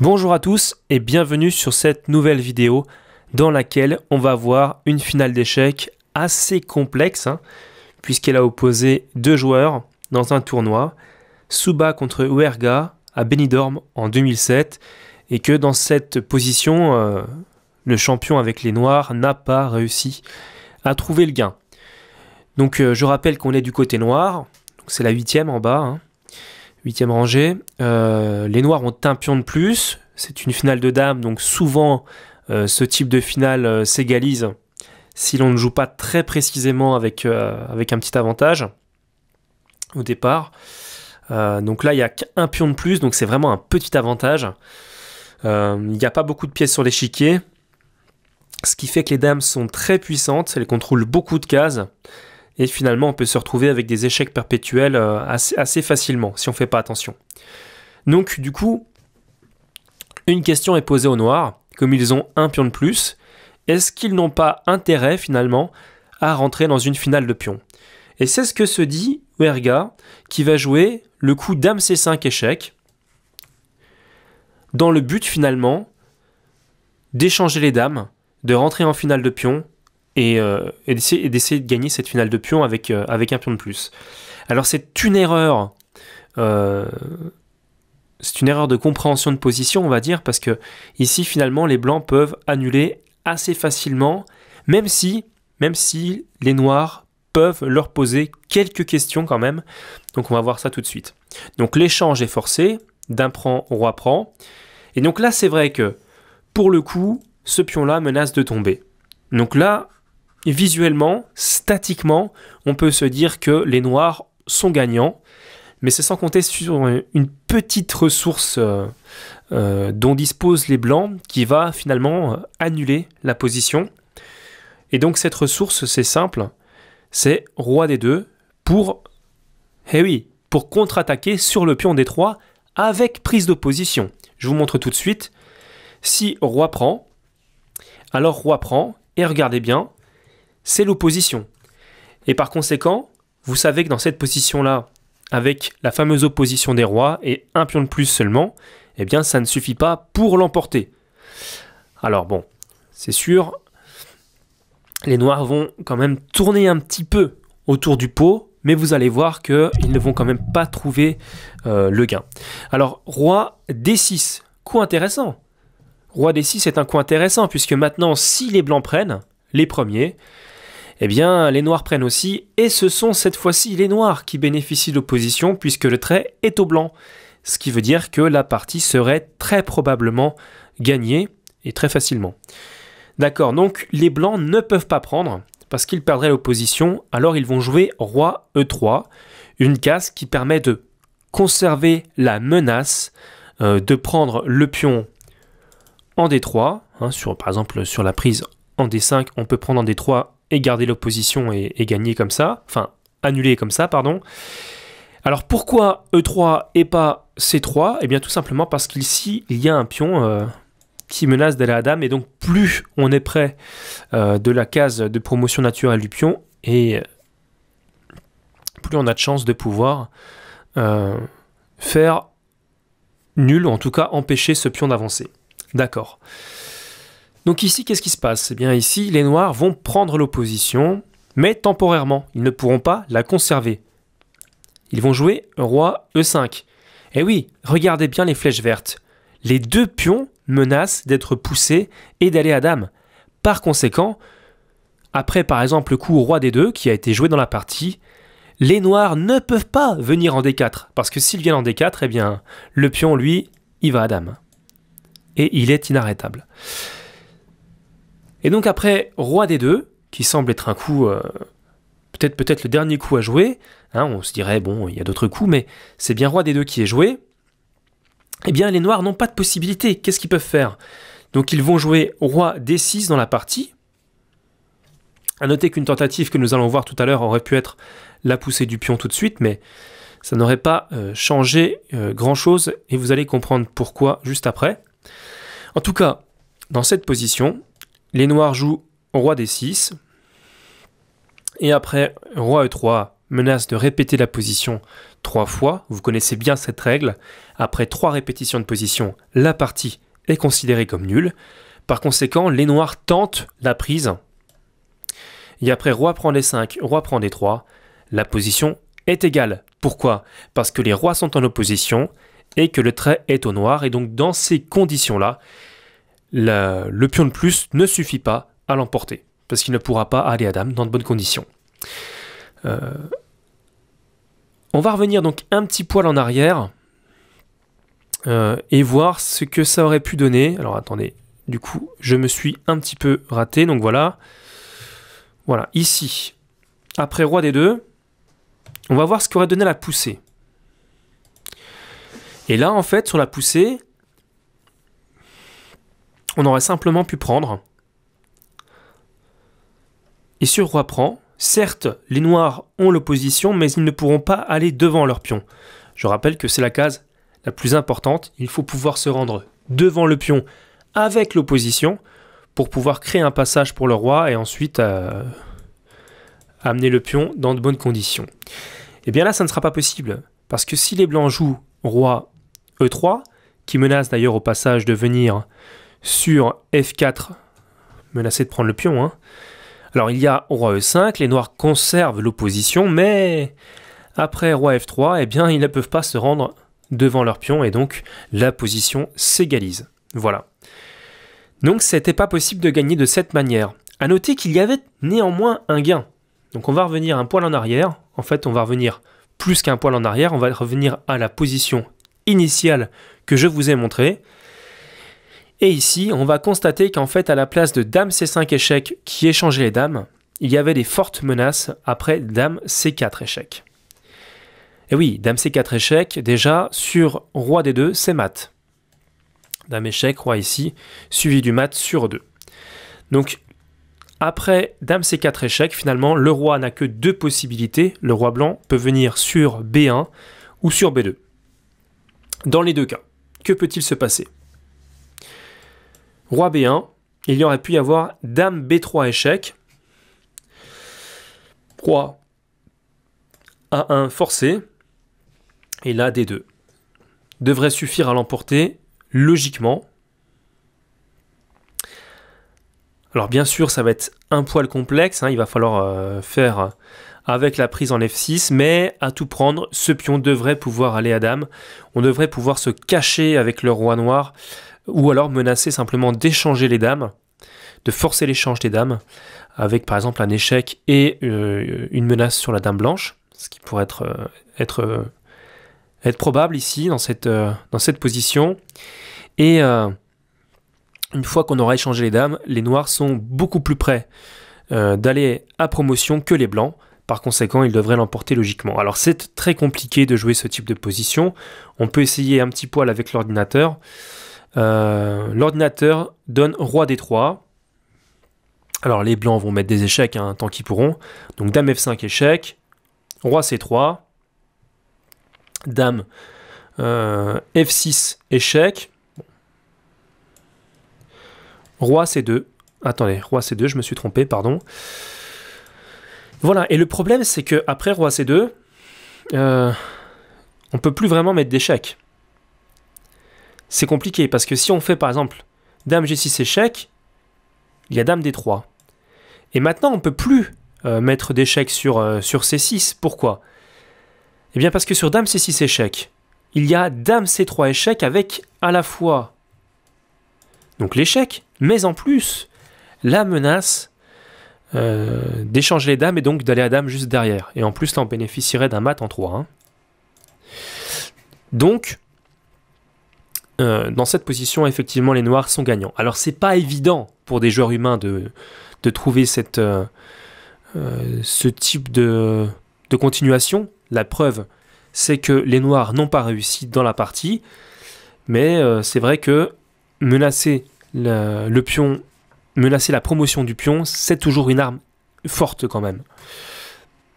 Bonjour à tous et bienvenue sur cette nouvelle vidéo dans laquelle on va voir une finale d'échecs assez complexe puisqu'elle a opposé deux joueurs dans un tournoi, Souba contre Huerga à Benidorm en 2007 et que dans cette position, le champion avec les noirs n'a pas réussi à trouver le gain. Donc je rappelle qu'on est du côté noir, c'est la 8e en bas, 8e rangée. Les noirs ont un pion de plus. C'est une finale de dames, donc souvent ce type de finale s'égalise si l'on ne joue pas très précisément avec un petit avantage au départ. Donc là, il n'y a qu'un pion de plus, donc c'est vraiment un petit avantage. Il n'y a pas beaucoup de pièces sur l'échiquier, ce qui fait que les dames sont très puissantes, elles contrôlent beaucoup de cases. Et finalement, on peut se retrouver avec des échecs perpétuels assez facilement, si on ne fait pas attention. Donc, du coup, une question est posée aux noirs. Comme ils ont un pion de plus, est-ce qu'ils n'ont pas intérêt, finalement, à rentrer dans une finale de pions? Et c'est ce que se dit Huerga, qui va jouer le coup dame C5 échec, dans le but, finalement, d'échanger les dames, de rentrer en finale de pions, et d'essayer de gagner cette finale de pion avec un pion de plus. Alors c'est une erreur de compréhension de position, on va dire, parce que ici finalement les blancs peuvent annuler assez facilement, même si les noirs peuvent leur poser quelques questions quand même. Donc on va voir ça tout de suite. Donc l'échange est forcé, dame prend, roi prend, et donc là c'est vrai que pour le coup ce pion-là menace de tomber. Donc là, visuellement, statiquement, on peut se dire que les noirs sont gagnants, mais c'est sans compter sur une petite ressource dont disposent les blancs qui va finalement annuler la position. Et donc cette ressource, c'est simple, c'est roi D2 pour contre-attaquer sur le pion D3 avec prise de position. Je vous montre tout de suite. Si roi prend, alors roi prend, et regardez bien, c'est l'opposition. Et par conséquent, vous savez que dans cette position-là, avec la fameuse opposition des rois et un pion de plus seulement, eh bien ça ne suffit pas pour l'emporter. Alors bon, c'est sûr, les noirs vont quand même tourner un petit peu autour du pot, mais vous allez voir qu'ils ne vont quand même pas trouver le gain. Alors, roi D6, coup intéressant. Roi D6 est un coup intéressant, puisque maintenant, si les blancs prennent, les premiers, eh bien, les noirs prennent aussi, et ce sont cette fois-ci les noirs qui bénéficient de l'opposition, puisque le trait est au blanc. Ce qui veut dire que la partie serait très probablement gagnée, et très facilement. D'accord, donc les blancs ne peuvent pas prendre, parce qu'ils perdraient l'opposition, alors ils vont jouer roi E3, une case qui permet de conserver la menace, de prendre le pion en D3, par exemple sur la prise en D5, on peut prendre en D3 et garder l'opposition et gagner comme ça, enfin annuler comme ça, pardon. Alors pourquoi E3 et pas C3? Eh bien tout simplement parce qu'ici il y a un pion qui menace d'aller à dame, et donc plus on est près de la case de promotion naturelle du pion, et plus on a de chances de pouvoir faire nul, ou en tout cas empêcher ce pion d'avancer. D'accord. Donc ici, qu'est-ce qui se passe? Eh bien ici, les noirs vont prendre l'opposition, mais temporairement. Ils ne pourront pas la conserver. Ils vont jouer roi E5. Et oui, regardez bien les flèches vertes. Les deux pions menacent d'être poussés et d'aller à dame. Par conséquent, après par exemple le coup au roi D2 qui a été joué dans la partie, les noirs ne peuvent pas venir en D4. Parce que s'ils viennent en D4, eh bien le pion, lui, il va à dame. Et il est inarrêtable. Et donc après roi D2, qui semble être un coup, peut-être le dernier coup à jouer, on se dirait, bon, il y a d'autres coups, mais c'est bien roi D2 qui est joué, eh bien les noirs n'ont pas de possibilité. Qu'est-ce qu'ils peuvent faire? Donc ils vont jouer roi D6 dans la partie. À noter qu'une tentative que nous allons voir tout à l'heure aurait pu être la poussée du pion tout de suite, mais ça n'aurait pas changé grand-chose, et vous allez comprendre pourquoi juste après. En tout cas, dans cette position, les noirs jouent roi D6, et après roi E3 menace de répéter la position 3 fois. Vous connaissez bien cette règle. Après 3 répétitions de position, la partie est considérée comme nulle. Par conséquent, les noirs tentent la prise. Et après roi prend D5, roi prend D3, la position est égale. Pourquoi? Parce que les rois sont en opposition et que le trait est au noir. Et donc dans ces conditions-là, le pion de plus ne suffit pas à l'emporter. Parce qu'il ne pourra pas aller à dame dans de bonnes conditions. On va revenir donc un petit poil en arrière et voir ce que ça aurait pu donner. Alors attendez, du coup je me suis un petit peu raté, donc voilà. Voilà, ici, après roi D2, on va voir ce qu'aurait donné la poussée. Et là en fait sur la poussée, on aurait simplement pu prendre. Et sur roi prend, certes, les noirs ont l'opposition, mais ils ne pourront pas aller devant leur pion. Je rappelle que c'est la case la plus importante. Il faut pouvoir se rendre devant le pion avec l'opposition pour pouvoir créer un passage pour le roi et ensuite amener le pion dans de bonnes conditions. Et bien là, ça ne sera pas possible, parce que si les blancs jouent roi E3, qui menace d'ailleurs au passage de venir sur F4, menacé de prendre le pion, hein. Alors il y a roi E5, les noirs conservent l'opposition, mais après roi F3, eh bien ils ne peuvent pas se rendre devant leur pion et donc la position s'égalise. Voilà. Donc c'était pas possible de gagner de cette manière. À noter qu'il y avait néanmoins un gain. Donc on va revenir un poil en arrière. En fait, on va revenir plus qu'un poil en arrière. On va revenir à la position initiale que je vous ai montrée. Et ici, on va constater qu'en fait, à la place de dame C5 échec qui échangeait les dames, il y avait des fortes menaces après dame C4 échec. Et oui, dame C4 échec, déjà, sur roi D2, c'est mat. Dame échec, roi ici, suivi du mat sur E2. Donc, après dame C4 échec, finalement, le roi n'a que 2 possibilités. Le roi blanc peut venir sur B1 ou sur B2. Dans les deux cas, que peut-il se passer? Roi B1, il y aurait pu y avoir dame B3 échec, roi A1 forcé, et là D2. Devrait suffire à l'emporter logiquement. Alors bien sûr, ça va être un poil complexe, hein, il va falloir faire avec la prise en F6, mais à tout prendre, ce pion devrait pouvoir aller à dame. On devrait pouvoir se cacher avec le roi noir, ou alors menacer simplement d'échanger les dames, de forcer l'échange des dames, avec par exemple un échec et une menace sur la dame blanche, ce qui pourrait être probable ici, dans cette position. Et une fois qu'on aura échangé les dames, les noirs sont beaucoup plus près d'aller à promotion que les blancs. Par conséquent, ils devraient l'emporter logiquement. Alors c'est très compliqué de jouer ce type de position. On peut essayer un petit poil avec l'ordinateur. L'ordinateur donne roi D3. Alors les blancs vont mettre des échecs hein, tant qu'ils pourront. Donc dame F5 échec, roi C3, dame F6 échec, roi C2. Attendez, roi C2, je me suis trompé, pardon. Voilà, et le problème c'est que après roi C2, on peut plus vraiment mettre d'échecs. C'est compliqué parce que si on fait par exemple dame G6 échec, il y a dame D3. Et maintenant on ne peut plus mettre d'échec sur C6. Pourquoi? Eh bien parce que sur dame C6 échec, il y a dame C3 échec avec à la fois donc l'échec, mais en plus la menace d'échanger les dames et donc d'aller à dame juste derrière. Et en plus là on bénéficierait d'un mat en 3. Hein. Donc dans cette position, effectivement, les noirs sont gagnants. Alors, c'est pas évident pour des joueurs humains de trouver ce type de continuation. La preuve, c'est que les noirs n'ont pas réussi dans la partie. Mais c'est vrai que menacer le pion, menacer la promotion du pion, c'est toujours une arme forte quand même.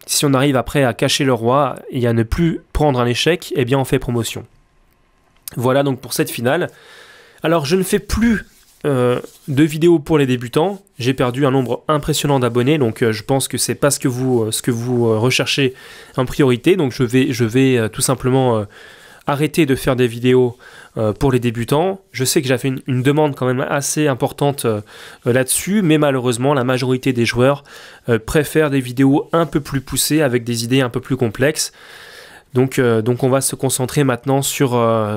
Si on arrive après à cacher le roi et à ne plus prendre un échec, eh bien on fait promotion. Voilà donc pour cette finale. Alors je ne fais plus de vidéos pour les débutants. J'ai perdu un nombre impressionnant d'abonnés, donc je pense que c'est pas ce que vous recherchez en priorité. Donc je vais tout simplement arrêter de faire des vidéos pour les débutants. Je sais que j'ai fait une demande quand même assez importante là-dessus, mais malheureusement la majorité des joueurs préfèrent des vidéos un peu plus poussées avec des idées un peu plus complexes. Donc on va se concentrer maintenant sur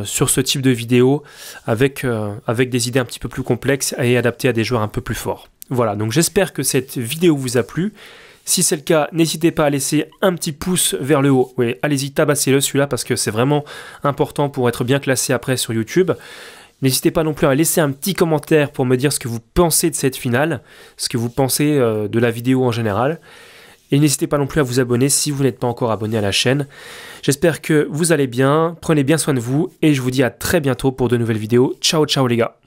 ce type de vidéo avec des idées un petit peu plus complexes et adaptées à des joueurs un peu plus forts. Voilà, donc j'espère que cette vidéo vous a plu. Si c'est le cas, n'hésitez pas à laisser un petit pouce vers le haut. Oui, allez-y, tabassez-le celui-là parce que c'est vraiment important pour être bien classé après sur YouTube. N'hésitez pas non plus à laisser un petit commentaire pour me dire ce que vous pensez de cette finale, ce que vous pensez de la vidéo en général. Et n'hésitez pas non plus à vous abonner si vous n'êtes pas encore abonné à la chaîne. J'espère que vous allez bien, prenez bien soin de vous et je vous dis à très bientôt pour de nouvelles vidéos. Ciao ciao les gars.